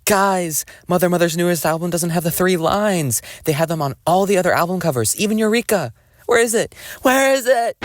Guys, Mother's newest album doesn't have the 3 lines. They have them on all the other album covers, even Eureka. Where is it? Where is it?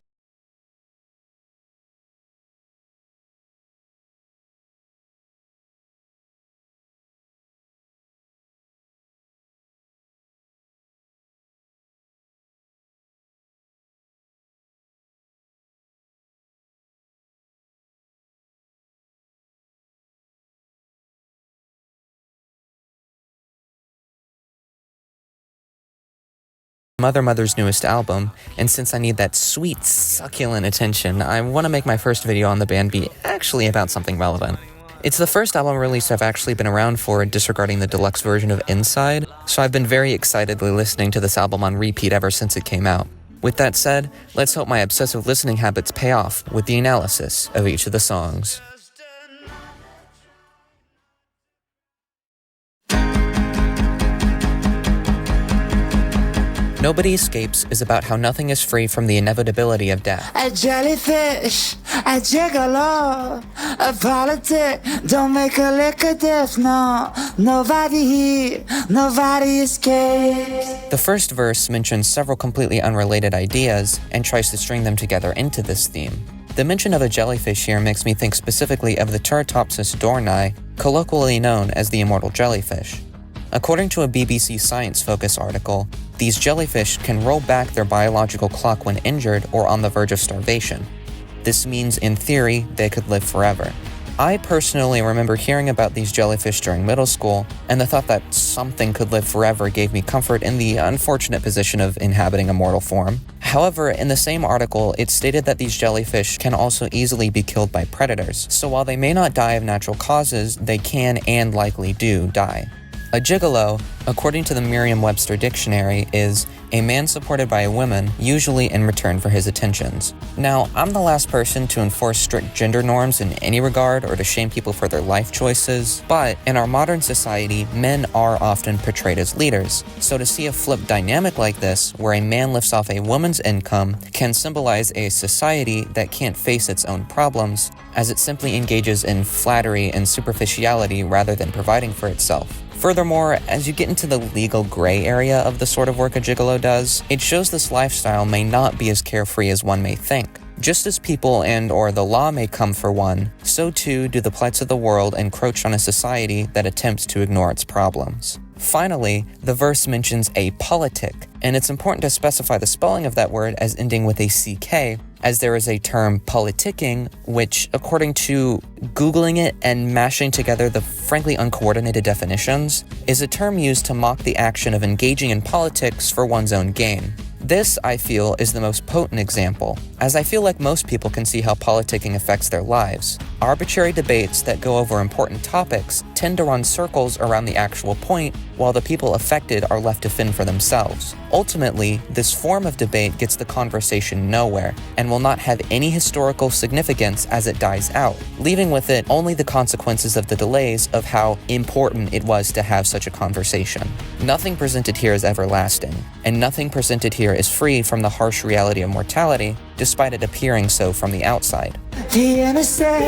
Mother's newest album, and since I need that sweet, succulent attention, I want to make my first video on the band be actually about something relevant. It's the first album release I've actually been around for, disregarding the deluxe version of Inside, so I've been very excitedly listening to this album on repeat ever since it came out. With that said, let's hope my obsessive listening habits pay off with the analysis of each of the songs. Nobody Escapes is about how nothing is free from the inevitability of death. A jellyfish, a gigolo, a politic, don't make a lick of death, no. Nobody here, nobody escapes. The first verse mentions several completely unrelated ideas and tries to string them together into this theme. The mention of a jellyfish here makes me think specifically of the Turritopsis dohrnii, colloquially known as the immortal jellyfish. According to a BBC Science Focus article, these jellyfish can roll back their biological clock when injured or on the verge of starvation. This means, in theory, they could live forever. I personally remember hearing about these jellyfish during middle school, and the thought that something could live forever gave me comfort in the unfortunate position of inhabiting a mortal form. However, in the same article, it stated that these jellyfish can also easily be killed by predators, so while they may not die of natural causes, they can and likely do die. A gigolo, according to the Merriam-Webster dictionary, is a man supported by a woman, usually in return for his attentions. Now, I'm the last person to enforce strict gender norms in any regard or to shame people for their life choices, but in our modern society, men are often portrayed as leaders. So to see a flip dynamic like this, where a man lifts off a woman's income, can symbolize a society that can't face its own problems, as it simply engages in flattery and superficiality rather than providing for itself. Furthermore, as you get into the legal gray area of the sort of work a gigolo does, it shows this lifestyle may not be as carefree as one may think. Just as people and/or the law may come for one, so too do the plights of the world encroach on a society that attempts to ignore its problems. Finally, the verse mentions a politic, and it's important to specify the spelling of that word as ending with a CK, as there is a term politicking, which, according to Googling it and mashing together the frankly uncoordinated definitions, is a term used to mock the action of engaging in politics for one's own gain. This, I feel, is the most potent example, as I feel like most people can see how politicking affects their lives. Arbitrary debates that go over important topics tend to run circles around the actual point, while the people affected are left to fend for themselves. Ultimately, this form of debate gets the conversation nowhere, and will not have any historical significance as it dies out, leaving with it only the consequences of the delays of how important it was to have such a conversation. Nothing presented here is everlasting, and nothing presented here is free from the harsh reality of mortality, despite it appearing so from the outside. The innocent,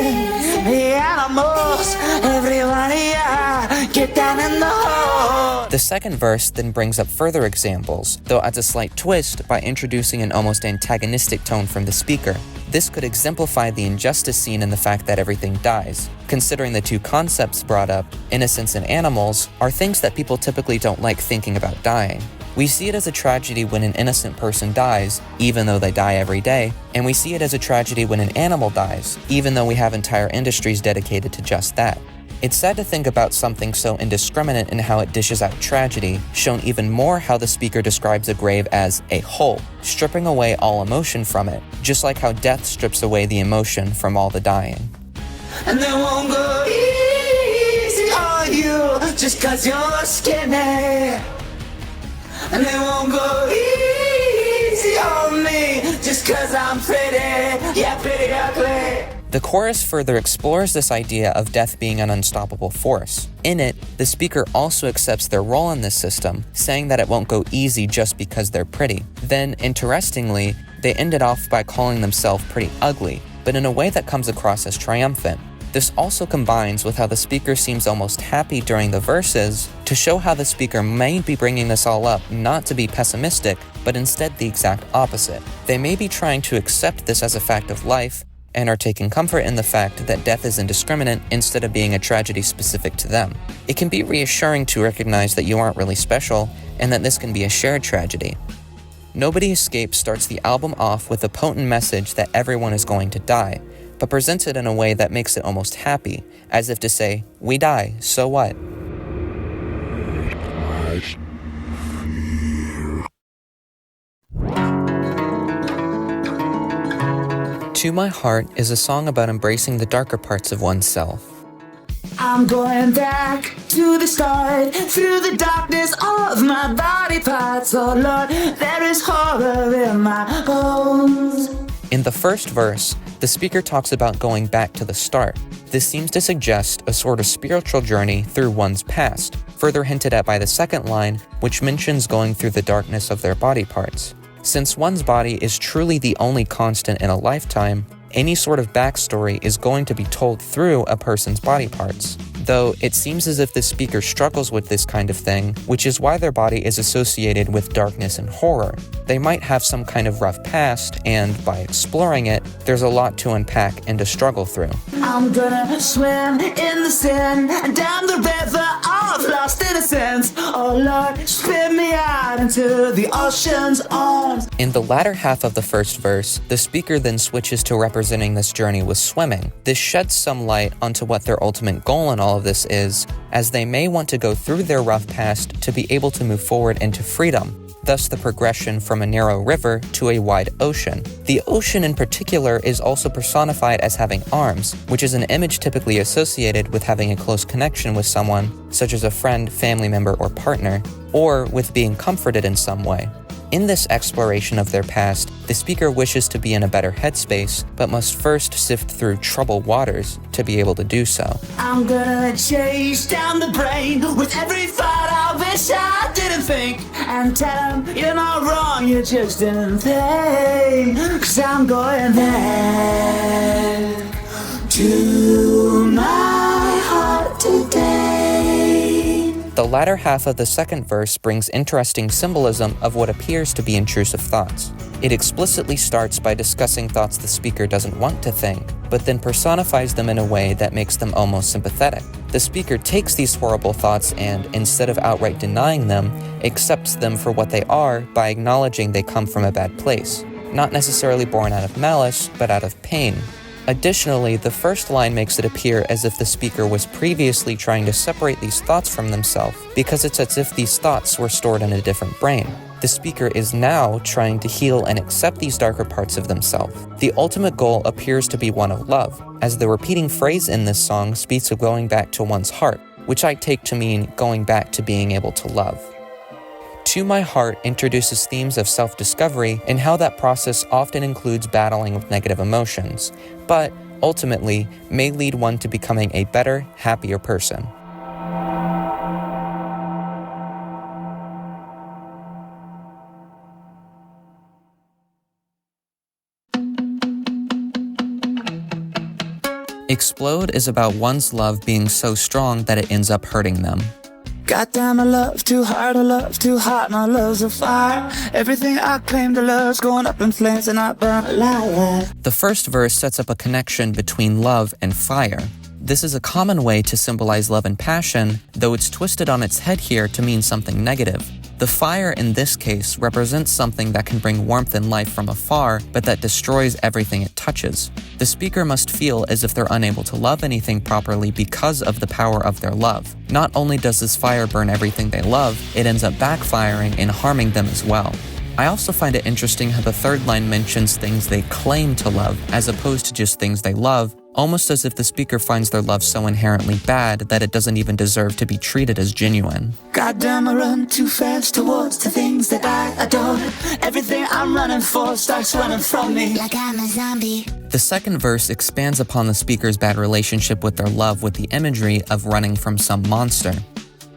the animals, everyone here, get down in the hole. The second verse then brings up further examples, though adds a slight twist by introducing an almost antagonistic tone from the speaker. This could exemplify the injustice seen in the fact that everything dies, considering the two concepts brought up, innocence and animals, are things that people typically don't like thinking about dying. We see it as a tragedy when an innocent person dies, even though they die every day, and we see it as a tragedy when an animal dies, even though we have entire industries dedicated to just that. It's sad to think about something so indiscriminate in how it dishes out tragedy, shown even more how the speaker describes a grave as a hole, stripping away all emotion from it, just like how death strips away the emotion from all the dying. And they won't go easy on you just cause you're skinny. And they won't go easy on me just cause I'm pretty, yeah, pretty ugly. The chorus further explores this idea of death being an unstoppable force. In it, the speaker also accepts their role in this system, saying that it won't go easy just because they're pretty. Then, interestingly, they end it off by calling themselves pretty ugly, but in a way that comes across as triumphant. This also combines with how the speaker seems almost happy during the verses to show how the speaker may be bringing this all up not to be pessimistic, but instead the exact opposite. They may be trying to accept this as a fact of life and are taking comfort in the fact that death is indiscriminate instead of being a tragedy specific to them. It can be reassuring to recognize that you aren't really special and that this can be a shared tragedy. Nobody Escapes starts the album off with a potent message that everyone is going to die, but presents it in a way that makes it almost happy, as if to say, we die, so what? To My Heart is a song about embracing the darker parts of oneself. I'm going back to the start, through the darkness of my body parts. Oh Lord, there is horror in my bones. In the first verse, the speaker talks about going back to the start. This seems to suggest a sort of spiritual journey through one's past, further hinted at by the second line, which mentions going through the darkness of their body parts. Since one's body is truly the only constant in a lifetime, any sort of backstory is going to be told through a person's body parts. Though it seems as if the speaker struggles with this kind of thing, which is why their body is associated with darkness and horror. They might have some kind of rough past, and by exploring it, there's a lot to unpack and to struggle through. I'm gonna swim in the sin and down the river of lost innocence. Oh Lord, spit me out into the ocean's arms. In the latter half of the first verse, the speaker then switches to representing this journey with swimming. This sheds some light onto what their ultimate goal in all of this is, as they may want to go through their rough past to be able to move forward into freedom. Thus the progression from a narrow river to a wide ocean. The ocean in particular is also personified as having arms, which is an image typically associated with having a close connection with someone, such as a friend, family member, or partner, or with being comforted in some way. In this exploration of their past, the speaker wishes to be in a better headspace, but must first sift through troubled waters to be able to do so. I'm gonna chase down the brain with every thought I wish I didn't think, and tell him you're not wrong, you're just in pain. 'Cause I'm going back to my heart today. The latter half of the second verse brings interesting symbolism of what appears to be intrusive thoughts. It explicitly starts by discussing thoughts the speaker doesn't want to think, but then personifies them in a way that makes them almost sympathetic. The speaker takes these horrible thoughts and, instead of outright denying them, accepts them for what they are by acknowledging they come from a bad place, not necessarily born out of malice, but out of pain. Additionally, the first line makes it appear as if the speaker was previously trying to separate these thoughts from themselves, because it's as if these thoughts were stored in a different brain. The speaker is now trying to heal and accept these darker parts of themselves. The ultimate goal appears to be one of love, as the repeating phrase in this song speaks of going back to one's heart, which I take to mean going back to being able to love. To My Heart introduces themes of self-discovery and how that process often includes battling with negative emotions, but ultimately may lead one to becoming a better, happier person. Explode is about one's love being so strong that it ends up hurting them. Goddamn, I love too hard, I love too hot, my love's a fire. Everything I claim to love's going up in flames and I burn alive. The first verse sets up a connection between love and fire. This is a common way to symbolize love and passion, though it's twisted on its head here to mean something negative. The fire in this case represents something that can bring warmth and life from afar, but that destroys everything it touches. The speaker must feel as if they're unable to love anything properly because of the power of their love. Not only does this fire burn everything they love, it ends up backfiring and harming them as well. I also find it interesting how the third line mentions things they claim to love, as opposed to just things they love, almost as if the speaker finds their love so inherently bad that it doesn't even deserve to be treated as genuine. Goddamn, I run too fast towards the things that I adore. Everything I'm running for starts running from me like I'm a zombie. The second verse expands upon the speaker's bad relationship with their love with the imagery of running from some monster.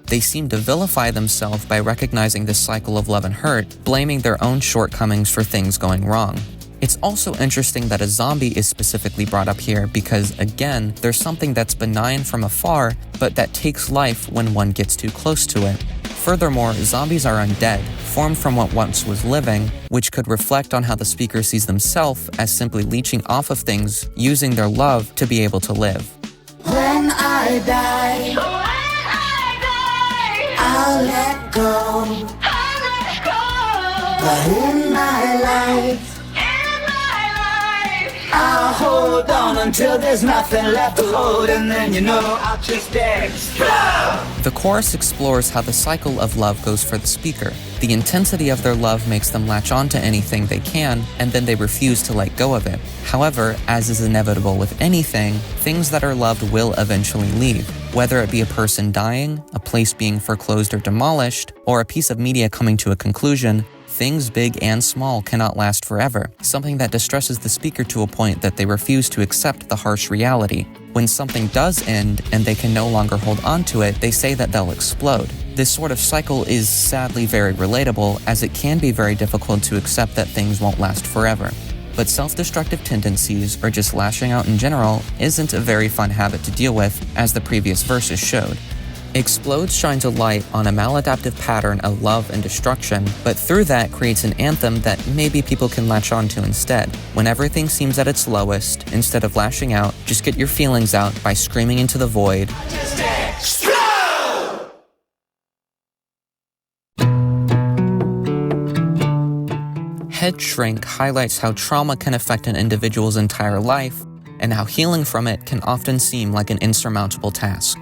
They seem to vilify themselves by recognizing this cycle of love and hurt, blaming their own shortcomings for things going wrong. It's also interesting that a zombie is specifically brought up here because, again, there's something that's benign from afar, but that takes life when one gets too close to it. Furthermore, zombies are undead, formed from what once was living, which could reflect on how the speaker sees themselves as simply leeching off of things, using their love to be able to live. When I die, I'll let go. But in my life, I'll hold on until there's nothing left to hold, and then I'll just explode. The chorus explores how the cycle of love goes for the speaker. The intensity of their love makes them latch on to anything they can, and then they refuse to let go of it. However, as is inevitable with anything, things that are loved will eventually leave. Whether it be a person dying, a place being foreclosed or demolished, or a piece of media coming to a conclusion, things big and small cannot last forever, something that distresses the speaker to a point that they refuse to accept the harsh reality. When something does end and they can no longer hold on to it, they say that they'll explode. This sort of cycle is sadly very relatable, as it can be very difficult to accept that things won't last forever. But self-destructive tendencies, or just lashing out in general, isn't a very fun habit to deal with, as the previous verses showed. Explode shines a light on a maladaptive pattern of love and destruction, but through that creates an anthem that maybe people can latch onto instead. When everything seems at its lowest, instead of lashing out, just get your feelings out by screaming into the void. Just explode! Head Shrink highlights how trauma can affect an individual's entire life, and how healing from it can often seem like an insurmountable task.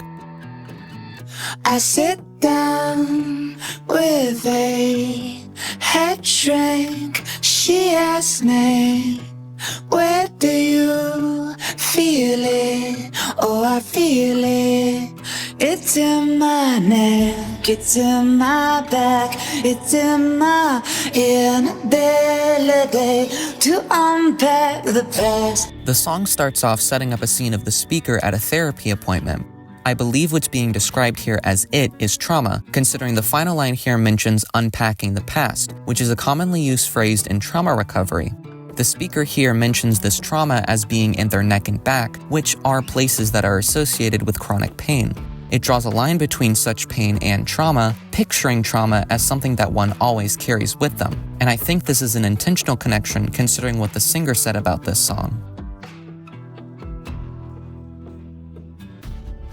I sit down with a head shrink. She asks me, where do you feel it? Oh, I feel it. It's in my neck, it's in my back, it's in my inability to unpack the past. The song starts off setting up a scene of the speaker at a therapy appointment. I believe what's being described here as it is trauma, considering the final line here mentions unpacking the past, which is a commonly used phrase in trauma recovery. The speaker here mentions this trauma as being in their neck and back, which are places that are associated with chronic pain. It draws a line between such pain and trauma, picturing trauma as something that one always carries with them. And I think this is an intentional connection considering what the singer said about this song.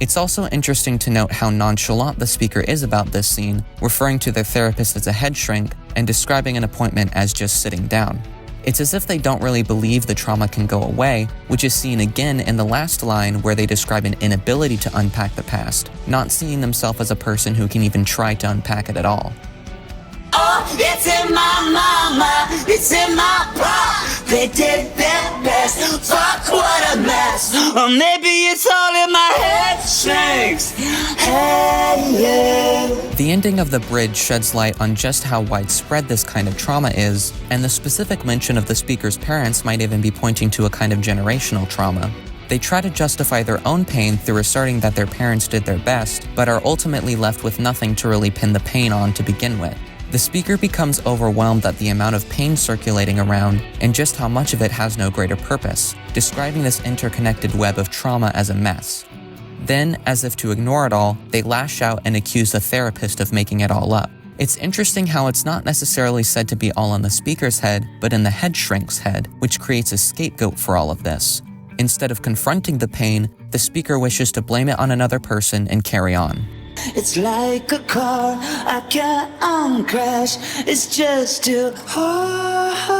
It's also interesting to note how nonchalant the speaker is about this scene, referring to their therapist as a head shrink and describing an appointment as just sitting down. It's as if they don't really believe the trauma can go away, which is seen again in the last line where they describe an inability to unpack the past, not seeing themselves as a person who can even try to unpack it at all. Oh, it's in my mama, it's in my pop. They did their best, fuck what a mess. Or maybe it's all in my head shrinks. Hey, yeah. The ending of the bridge sheds light on just how widespread this kind of trauma is, and the specific mention of the speaker's parents might even be pointing to a kind of generational trauma. They try to justify their own pain through asserting that their parents did their best, but are ultimately left with nothing to really pin the pain on to begin with. The speaker becomes overwhelmed at the amount of pain circulating around and just how much of it has no greater purpose, describing this interconnected web of trauma as a mess. Then, as if to ignore it all, they lash out and accuse the therapist of making it all up. It's interesting how it's not necessarily said to be all in the speaker's head, but in the head shrink's head, which creates a scapegoat for all of this. Instead of confronting the pain, the speaker wishes to blame it on another person and carry on. It's like a car I can't uncrash. It's just too hard,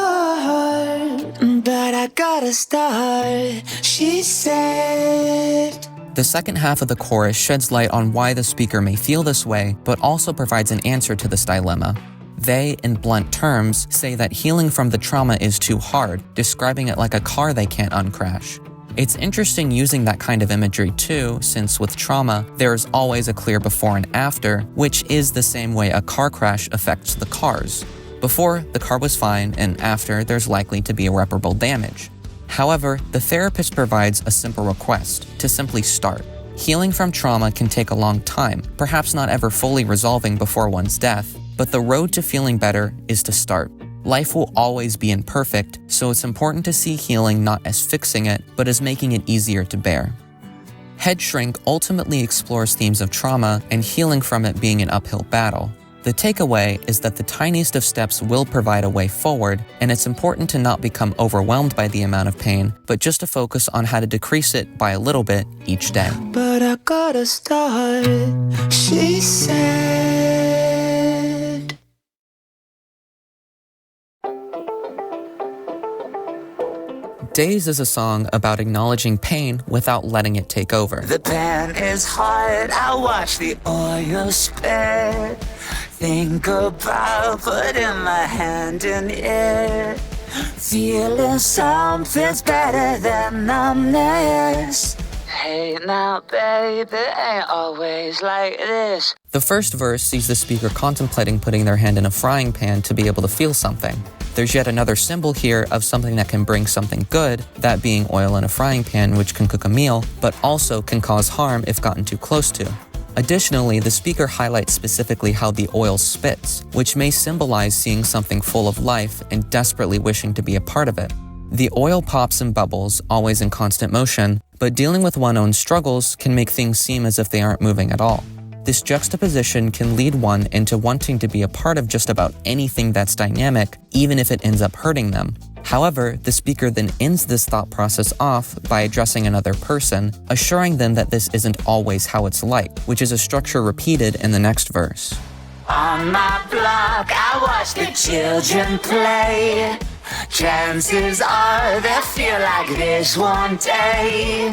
but I gotta start, she said. The second half of the chorus sheds light on why the speaker may feel this way, but also provides an answer to this dilemma. They, in blunt terms, say that healing from the trauma is too hard, describing it like a car they can't uncrash. It's interesting using that kind of imagery too, since with trauma, there is always a clear before and after, which is the same way a car crash affects the cars. Before, the car was fine, and after, there's likely to be irreparable damage. However, the therapist provides a simple request, to simply start. Healing from trauma can take a long time, perhaps not ever fully resolving before one's death, but the road to feeling better is to start. Life will always be imperfect, so it's important to see healing not as fixing it, but as making it easier to bear. Head Shrink ultimately explores themes of trauma and healing from it being an uphill battle. The takeaway is that the tiniest of steps will provide a way forward, and it's important to not become overwhelmed by the amount of pain, but just to focus on how to decrease it by a little bit each day. But I gotta start, she said. Days is a song about acknowledging pain without letting it take over. The pan is hot, I watch the oil spill. Think about putting my hand in it. Feeling something's better than numbness. Hey now, baby, ain't always like this. The first verse sees the speaker contemplating putting their hand in a frying pan to be able to feel something. There's yet another symbol here of something that can bring something good, that being oil in a frying pan, which can cook a meal, but also can cause harm if gotten too close to. Additionally, the speaker highlights specifically how the oil spits, which may symbolize seeing something full of life and desperately wishing to be a part of it. The oil pops and bubbles, always in constant motion, but dealing with one's own struggles can make things seem as if they aren't moving at all. This juxtaposition can lead one into wanting to be a part of just about anything that's dynamic, even if it ends up hurting them. However, the speaker then ends this thought process off by addressing another person, assuring them that this isn't always how it's like, which is a structure repeated in the next verse. On my block, I watch the children play. Chances are they'll feel like this one day.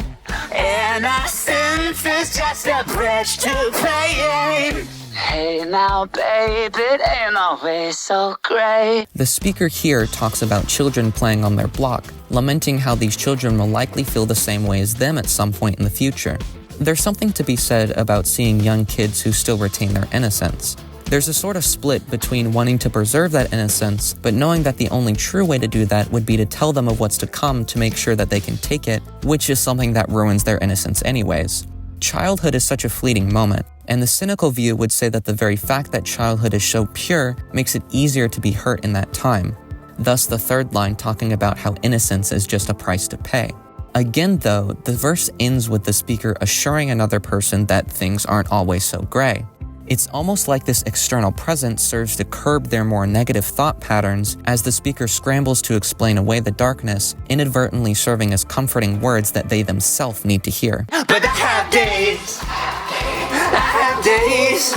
Innocence is just a bridge to pain. Hey now, babe, it ain't always so great. The speaker here talks about children playing on their block, lamenting how these children will likely feel the same way as them at some point in the future. There's something to be said about seeing young kids who still retain their innocence. There's a sort of split between wanting to preserve that innocence, but knowing that the only true way to do that would be to tell them of what's to come to make sure that they can take it, which is something that ruins their innocence anyways. Childhood is such a fleeting moment, and the cynical view would say that the very fact that childhood is so pure makes it easier to be hurt in that time. Thus the third line talking about how innocence is just a price to pay. Again though, the verse ends with the speaker assuring another person that things aren't always so gray. It's almost like this external presence serves to curb their more negative thought patterns as the speaker scrambles to explain away the darkness, inadvertently serving as comforting words that they themselves need to hear. But I have days, I have days,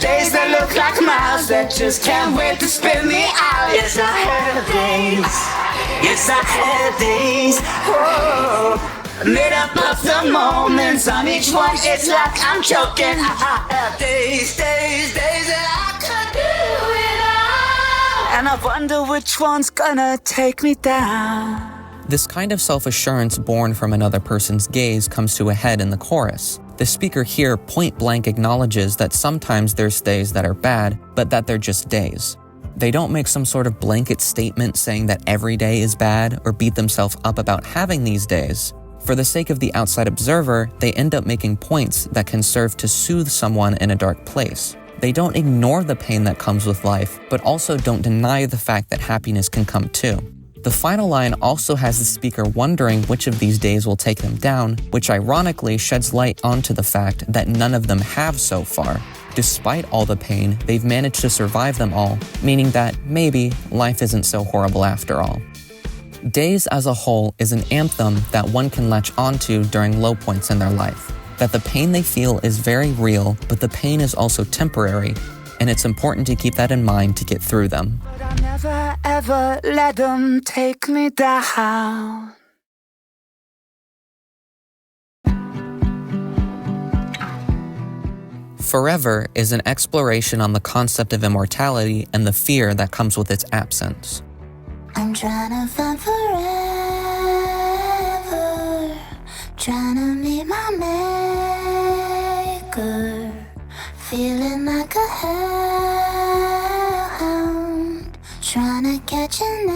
days that look like miles that just can't wait to spin me out. Yes, I have days, yes, I have days, oh. Made up of the moments on each one, it's like I'm choking. I have days that I could do it all. And I wonder which one's gonna take me down. This kind of self-assurance born from another person's gaze comes to a head in the chorus. The speaker here point-blank acknowledges that sometimes there's days that are bad, but that they're just days. They don't make some sort of blanket statement saying that every day is bad or beat themselves up about having these days. For the sake of the outside observer, they end up making points that can serve to soothe someone in a dark place. They don't ignore the pain that comes with life, but also don't deny the fact that happiness can come too. The final line also has the speaker wondering which of these days will take them down, which ironically sheds light onto the fact that none of them have so far. Despite all the pain, they've managed to survive them all, meaning that maybe life isn't so horrible after all. Days as a whole is an anthem that one can latch onto during low points in their life. That the pain they feel is very real, but the pain is also temporary, and it's important to keep that in mind to get through them. But I never ever let them take me down. Forever is an exploration on the concept of immortality and the fear that comes with its absence. I'm trying to find forever, trying to meet my maker, feeling like a hellhound, trying to catch an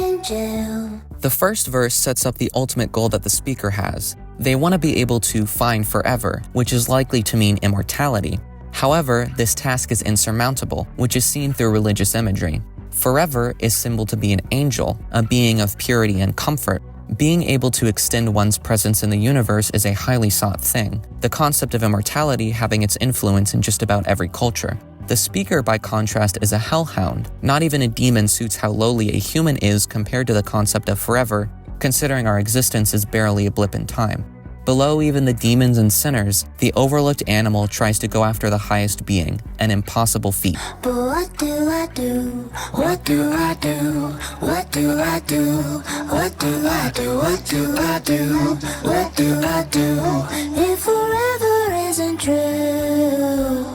angel. The first verse sets up the ultimate goal that the speaker has. They want to be able to find forever, which is likely to mean immortality. However, this task is insurmountable, which is seen through religious imagery. Forever is symbolized to be an angel, a being of purity and comfort. Being able to extend one's presence in the universe is a highly sought thing, the concept of immortality having its influence in just about every culture. The speaker, by contrast, is a hellhound. Not even a demon suits how lowly a human is compared to the concept of forever, considering our existence is barely a blip in time. Below even the demons and sinners, the overlooked animal tries to go after the highest being, an impossible feat. But what do I do? What do I do? What do I do? What do I do? What do I do? What do I do? If forever isn't true.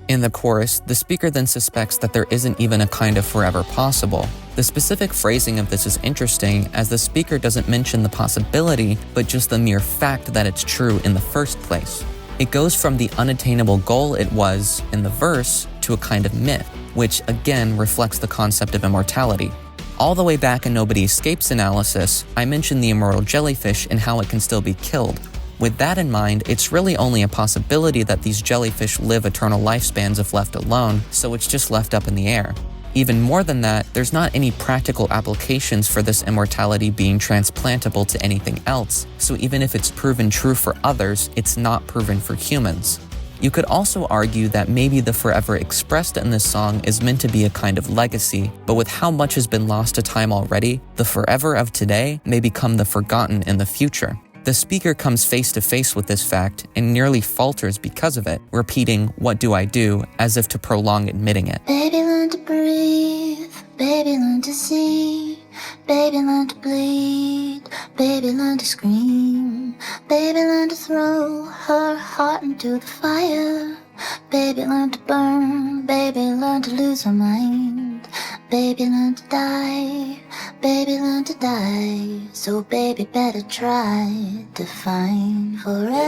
In the chorus, the speaker then suspects that there isn't even a kind of forever possible. The specific phrasing of this is interesting, as the speaker doesn't mention the possibility, but just the mere fact that it's true in the first place. It goes from the unattainable goal it was in the verse to a kind of myth, which again reflects the concept of immortality. All the way back in Nobody Escapes analysis, I mentioned the immortal jellyfish and how it can still be killed. With that in mind, it's really only a possibility that these jellyfish live eternal lifespans if left alone, so it's just left up in the air. Even more than that, there's not any practical applications for this immortality being transplantable to anything else, so even if it's proven true for others, it's not proven for humans. You could also argue that maybe the forever expressed in this song is meant to be a kind of legacy, but with how much has been lost to time already, the forever of today may become the forgotten in the future. The speaker comes face to face with this fact and nearly falters because of it, repeating, "What do I do?" as if to prolong admitting it. Baby, learn to breathe. Baby, learn to see. Baby, learn to bleed. Baby, learn to scream. Baby, learn to throw her heart into the fire. Baby, learn to burn. Baby, learn to lose her mind. Baby, learn to die. Baby, learn to die. So baby, better try to find forever.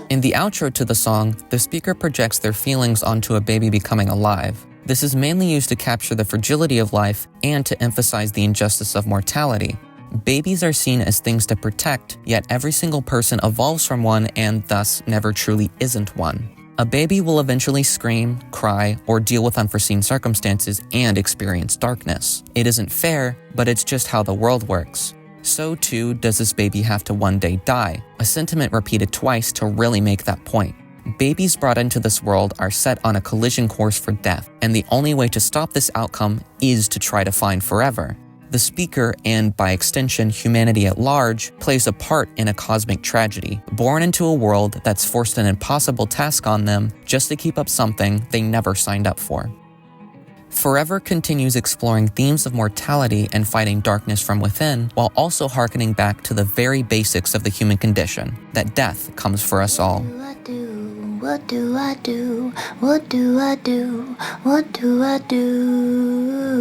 In the outro to the song, the speaker projects their feelings onto a baby becoming alive. This is mainly used to capture the fragility of life and to emphasize the injustice of mortality. Babies are seen as things to protect, yet every single person evolves from one and thus never truly isn't one. A baby will eventually scream, cry, or deal with unforeseen circumstances and experience darkness. It isn't fair, but it's just how the world works. So too does this baby have to one day die, a sentiment repeated twice to really make that point. Babies brought into this world are set on a collision course for death, and the only way to stop this outcome is to try to find forever. The speaker, and by extension humanity at large, plays a part in a cosmic tragedy, born into a world that's forced an impossible task on them just to keep up something they never signed up for. Forever continues exploring themes of mortality and fighting darkness from within, while also hearkening back to the very basics of the human condition, that death comes for us all. What do I do? What do I do? What do I do?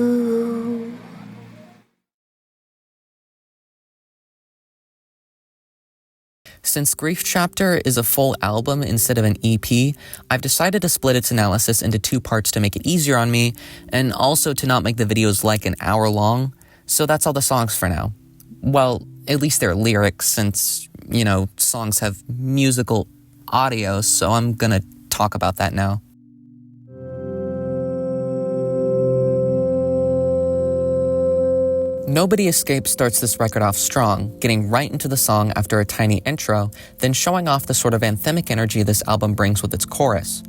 Since Grief Chapter is a full album instead of an EP, I've decided to split its analysis into two parts to make it easier on me, and also to not make the videos like an hour long, so that's all the songs for now. Well, at least their lyrics, since, songs have musical audio, so I'm gonna talk about that now. Nobody Escapes starts this record off strong, getting right into the song after a tiny intro, then showing off the sort of anthemic energy this album brings with its chorus.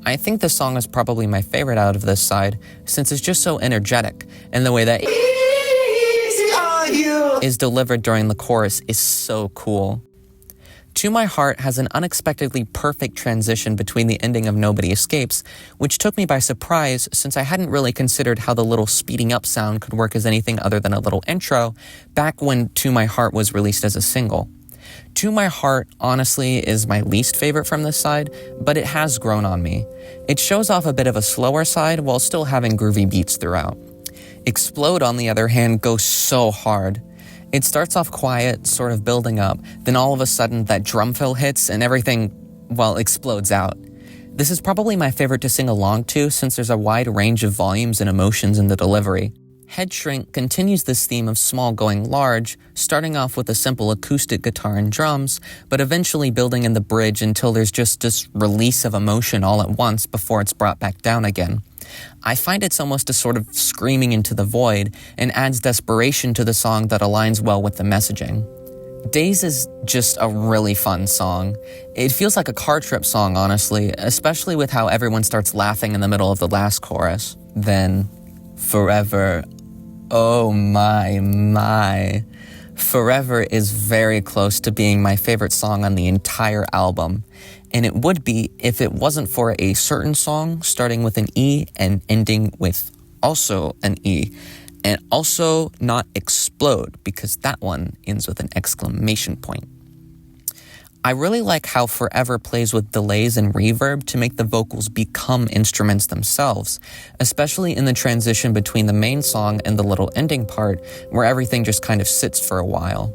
I think this song is probably my favorite out of this side, since it's just so energetic, and the way that is delivered during the chorus is so cool. To My Heart has an unexpectedly perfect transition between the ending of Nobody Escapes, which took me by surprise since I hadn't really considered how the little speeding up sound could work as anything other than a little intro back when To My Heart was released as a single. To My Heart, honestly, is my least favorite from this side, but it has grown on me. It shows off a bit of a slower side while still having groovy beats throughout. Explode, on the other hand, goes so hard. It starts off quiet, sort of building up, then all of a sudden that drum fill hits and everything, explodes out. This is probably my favorite to sing along to since there's a wide range of volumes and emotions in the delivery. Head Shrink continues this theme of small going large, starting off with a simple acoustic guitar and drums, but eventually building in the bridge until there's just this release of emotion all at once before it's brought back down again. I find it's almost a sort of screaming into the void and adds desperation to the song that aligns well with the messaging. Days is just a really fun song. It feels like a car trip song, honestly, especially with how everyone starts laughing in the middle of the last chorus. Then, Forever. Oh my. Forever is very close to being my favorite song on the entire album. And it would be if it wasn't for a certain song starting with an E and ending with also an E. And also not Explode, because that one ends with an exclamation point. I really like how Forever plays with delays and reverb to make the vocals become instruments themselves, especially in the transition between the main song and the little ending part, where everything just kind of sits for a while.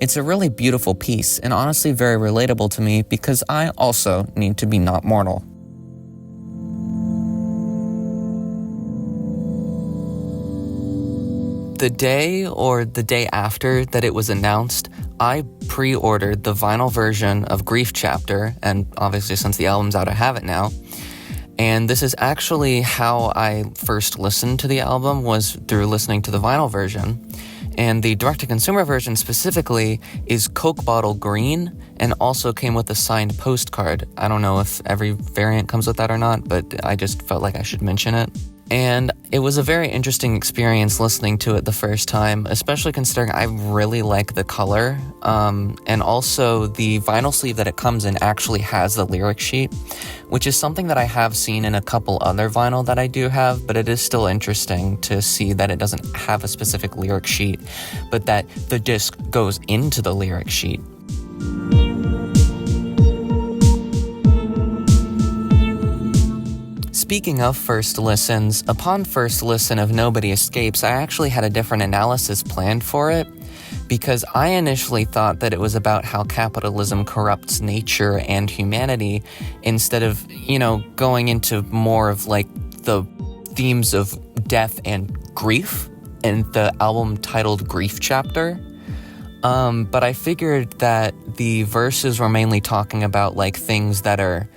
It's a really beautiful piece, and honestly very relatable to me because I also need to be not mortal. The day or the day after that it was announced, I pre-ordered the vinyl version of Grief Chapter, and obviously since the album's out, I have it now. And this is actually how I first listened to the album, was through listening to the vinyl version. And the direct-to-consumer version specifically is Coke bottle green, and also came with a signed postcard. I don't know if every variant comes with that or not, but I just felt like I should mention it. And it was a very interesting experience listening to it the first time, especially considering I really like the color. And also the vinyl sleeve that it comes in actually has the lyric sheet, which is something that I have seen in a couple other vinyl that I do have, but it is still interesting to see that it doesn't have a specific lyric sheet, but that the disc goes into the lyric sheet. Speaking of first listens, upon first listen of Nobody Escapes, I actually had a different analysis planned for it, because I initially thought that it was about how capitalism corrupts nature and humanity, instead of, going into more of like the themes of death and grief, and the album titled Grief Chapter. But I figured that the verses were mainly talking about like things that are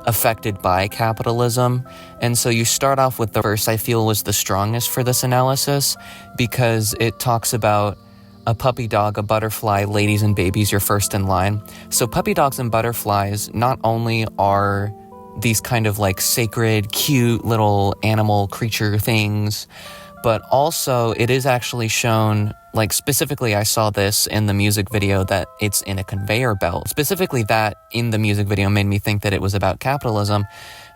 affected by capitalism. And so you start off with the verse I feel was the strongest for this analysis, because it talks about a puppy dog, a butterfly, ladies and babies, you're first in line. So puppy dogs and butterflies not only are these kind of like sacred, cute little animal creature things, but also it is actually shown, like specifically I saw this in the music video, that it's in a conveyor belt. Specifically that in the music video made me think that it was about capitalism.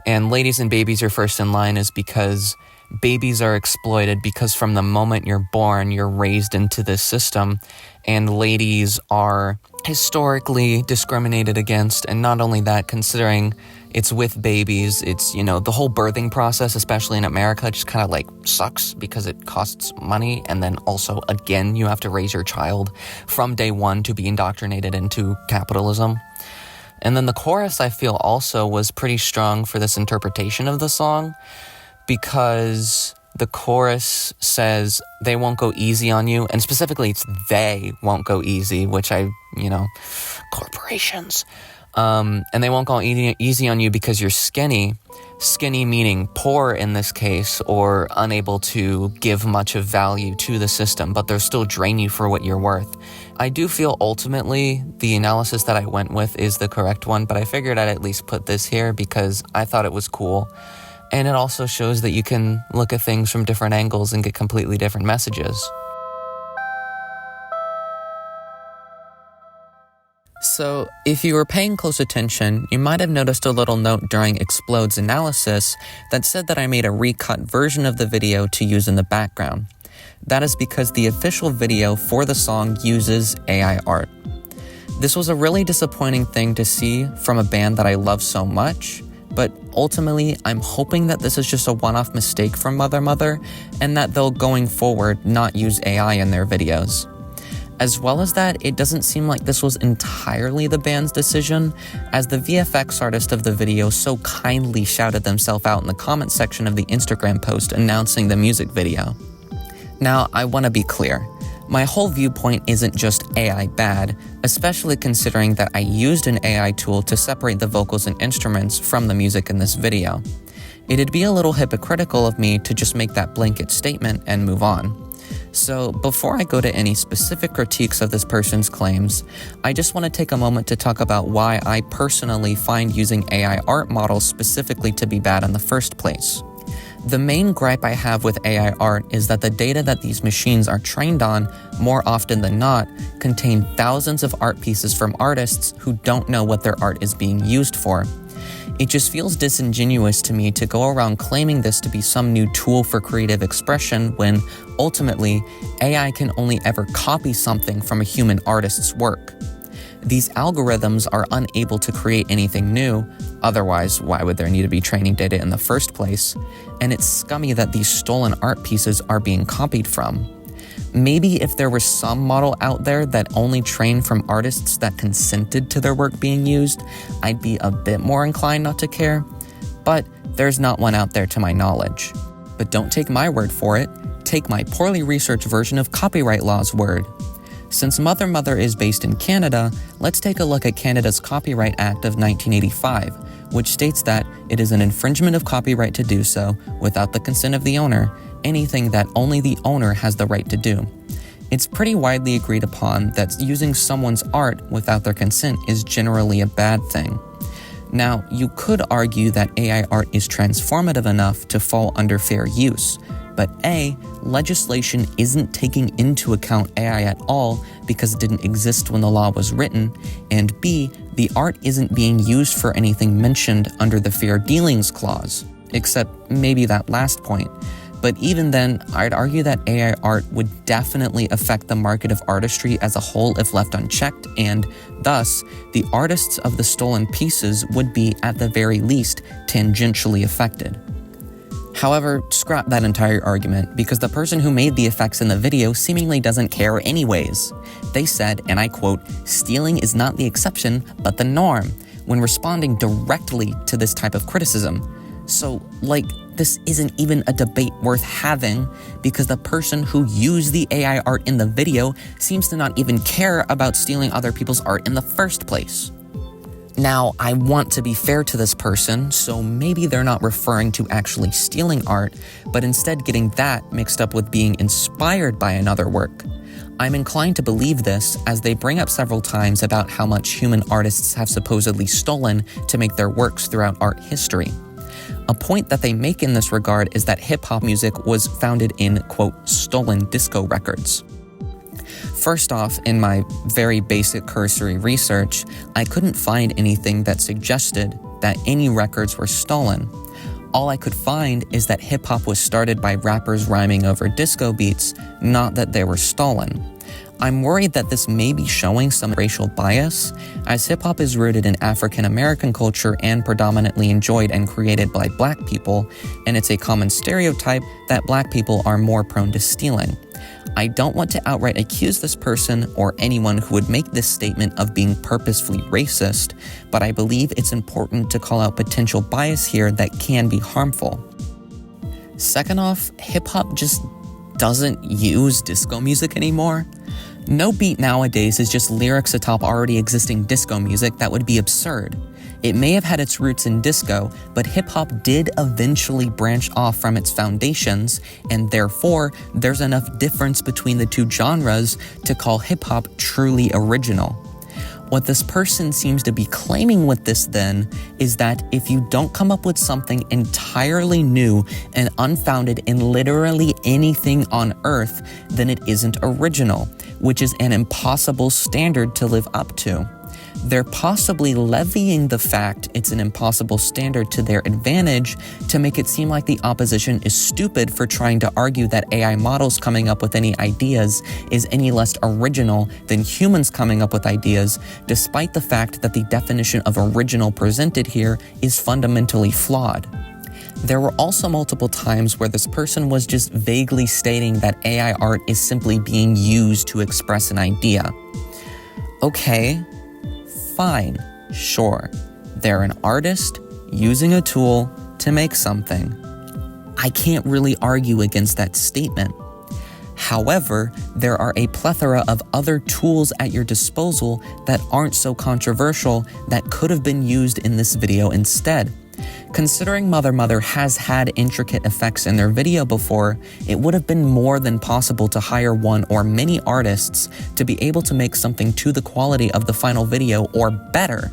And ladies and babies are first in line is because babies are exploited, because from the moment you're born, you're raised into this system, and ladies are historically discriminated against. And not only that, considering it's with babies, it's, the whole birthing process, especially in America, just kind of like sucks because it costs money. And then also, again, you have to raise your child from day one to be indoctrinated into capitalism. And then the chorus, I feel, also was pretty strong for this interpretation of the song, because the chorus says, they won't go easy on you. And specifically, it's they won't go easy, which corporations. And they won't go easy on you because you're skinny. Skinny meaning poor in this case, or unable to give much of value to the system, but they'll still drain you for what you're worth. I do feel ultimately the analysis that I went with is the correct one, but I figured I'd at least put this here because I thought it was cool. And it also shows that you can look at things from different angles and get completely different messages. So, if you were paying close attention, you might have noticed a little note during Explode's analysis that said that I made a recut version of the video to use in the background. That is because the official video for the song uses AI art. This was a really disappointing thing to see from a band that I love so much, but ultimately, I'm hoping that this is just a one-off mistake from Mother Mother, and that they'll, going forward, not use AI in their videos. As well as that, it doesn't seem like this was entirely the band's decision, as the VFX artist of the video so kindly shouted themselves out in the comment section of the Instagram post announcing the music video. Now, I want to be clear. My whole viewpoint isn't just AI bad, especially considering that I used an AI tool to separate the vocals and instruments from the music in this video. It'd be a little hypocritical of me to just make that blanket statement and move on. So before I go to any specific critiques of this person's claims, I just want to take a moment to talk about why I personally find using AI art models specifically to be bad in the first place. The main gripe I have with AI art is that the data that these machines are trained on, more often than not, contain thousands of art pieces from artists who don't know what their art is being used for. It just feels disingenuous to me to go around claiming this to be some new tool for creative expression when, ultimately, AI can only ever copy something from a human artist's work. These algorithms are unable to create anything new, otherwise why would there need to be training data in the first place? And it's scummy that these stolen art pieces are being copied from. Maybe if there was some model out there that only trained from artists that consented to their work being used, I'd be a bit more inclined not to care, but there's not one out there to my knowledge. But don't take my word for it, take my poorly researched version of copyright law's word. Since Mother Mother is based in Canada, let's take a look at Canada's Copyright Act of 1985, which states that it is an infringement of copyright to do so, without the consent of the owner, anything that only the owner has the right to do. It's pretty widely agreed upon that using someone's art without their consent is generally a bad thing. Now, you could argue that AI art is transformative enough to fall under fair use, but A, legislation isn't taking into account AI at all because it didn't exist when the law was written, and B, the art isn't being used for anything mentioned under the Fair Dealings Clause, except maybe that last point. But even then, I'd argue that AI art would definitely affect the market of artistry as a whole if left unchecked, and thus, the artists of the stolen pieces would be, at the very least, tangentially affected. However, scrap that entire argument because the person who made the effects in the video seemingly doesn't care anyways. They said, and I quote, "Stealing is not the exception, but the norm," when responding directly to this type of criticism. So, this isn't even a debate worth having because the person who used the AI art in the video seems to not even care about stealing other people's art in the first place. Now, I want to be fair to this person, so maybe they're not referring to actually stealing art, but instead getting that mixed up with being inspired by another work. I'm inclined to believe this as they bring up several times about how much human artists have supposedly stolen to make their works throughout art history. A point that they make in this regard is that hip-hop music was founded in, quote, stolen disco records. First off, in my very basic cursory research, I couldn't find anything that suggested that any records were stolen. All I could find is that hip-hop was started by rappers rhyming over disco beats, not that they were stolen. I'm worried that this may be showing some racial bias, as hip-hop is rooted in African American culture and predominantly enjoyed and created by Black people, and it's a common stereotype that Black people are more prone to stealing. I don't want to outright accuse this person or anyone who would make this statement of being purposefully racist, but I believe it's important to call out potential bias here that can be harmful. Second off, hip-hop just doesn't use disco music anymore. No beat nowadays is just lyrics atop already existing disco music that would be absurd. It may have had its roots in disco, but hip-hop did eventually branch off from its foundations, and therefore, there's enough difference between the two genres to call hip-hop truly original. What this person seems to be claiming with this then is that if you don't come up with something entirely new and unfounded in literally anything on earth, then it isn't original, which is an impossible standard to live up to. They're possibly levying the fact it's an impossible standard to their advantage to make it seem like the opposition is stupid for trying to argue that AI models coming up with any ideas is any less original than humans coming up with ideas, despite the fact that the definition of original presented here is fundamentally flawed. There were also multiple times where this person was just vaguely stating that AI art is simply being used to express an idea. Okay. Fine, sure, they're an artist using a tool to make something. I can't really argue against that statement. However, there are a plethora of other tools at your disposal that aren't so controversial that could have been used in this video instead. Considering Mother Mother has had intricate effects in their video before, it would have been more than possible to hire one or many artists to be able to make something to the quality of the final video or better.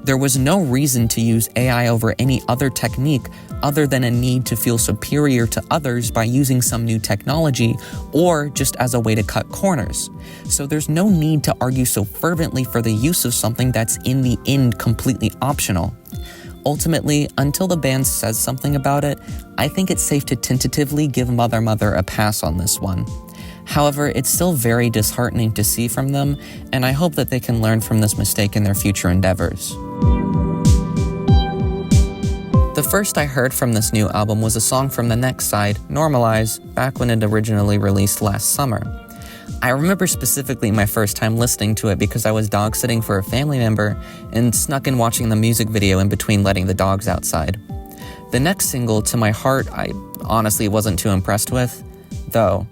There was no reason to use AI over any other technique other than a need to feel superior to others by using some new technology or just as a way to cut corners. So there's no need to argue so fervently for the use of something that's in the end completely optional. Ultimately, until the band says something about it, I think it's safe to tentatively give Mother Mother a pass on this one. However, it's still very disheartening to see from them, and I hope that they can learn from this mistake in their future endeavors. The first I heard from this new album was a song from the next side, Normalize, back when it originally released last summer. I remember specifically my first time listening to it because I was dog sitting for a family member and snuck in watching the music video in between letting the dogs outside. The next single, To My Heart, I honestly wasn't too impressed with, though.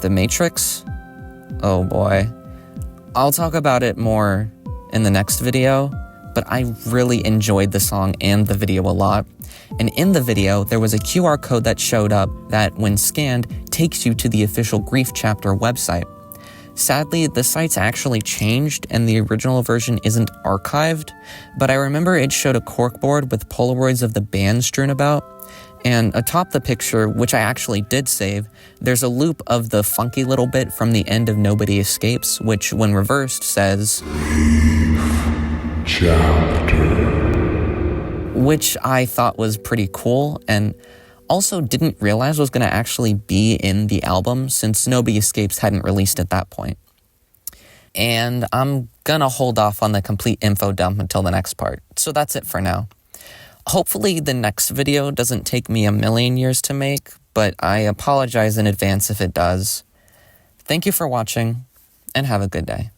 The Matrix? Oh boy. I'll talk about it more in the next video, but I really enjoyed the song and the video a lot. And in the video, there was a QR code that showed up that, when scanned, takes you to the official Grief Chapter website. Sadly, the site's actually changed and the original version isn't archived, but I remember it showed a corkboard with Polaroids of the band strewn about, and atop the picture, which I actually did save, there's a loop of the funky little bit from the end of Nobody Escapes, which, when reversed, says Chapter, which I thought was pretty cool, and also didn't realize was going to actually be in the album since Nobody Escapes hadn't released at that point. And I'm gonna hold off on the complete info dump until the next part, so that's it for now. Hopefully the next video doesn't take me a million years to make, but I apologize in advance if it does. Thank you for watching, and have a good day.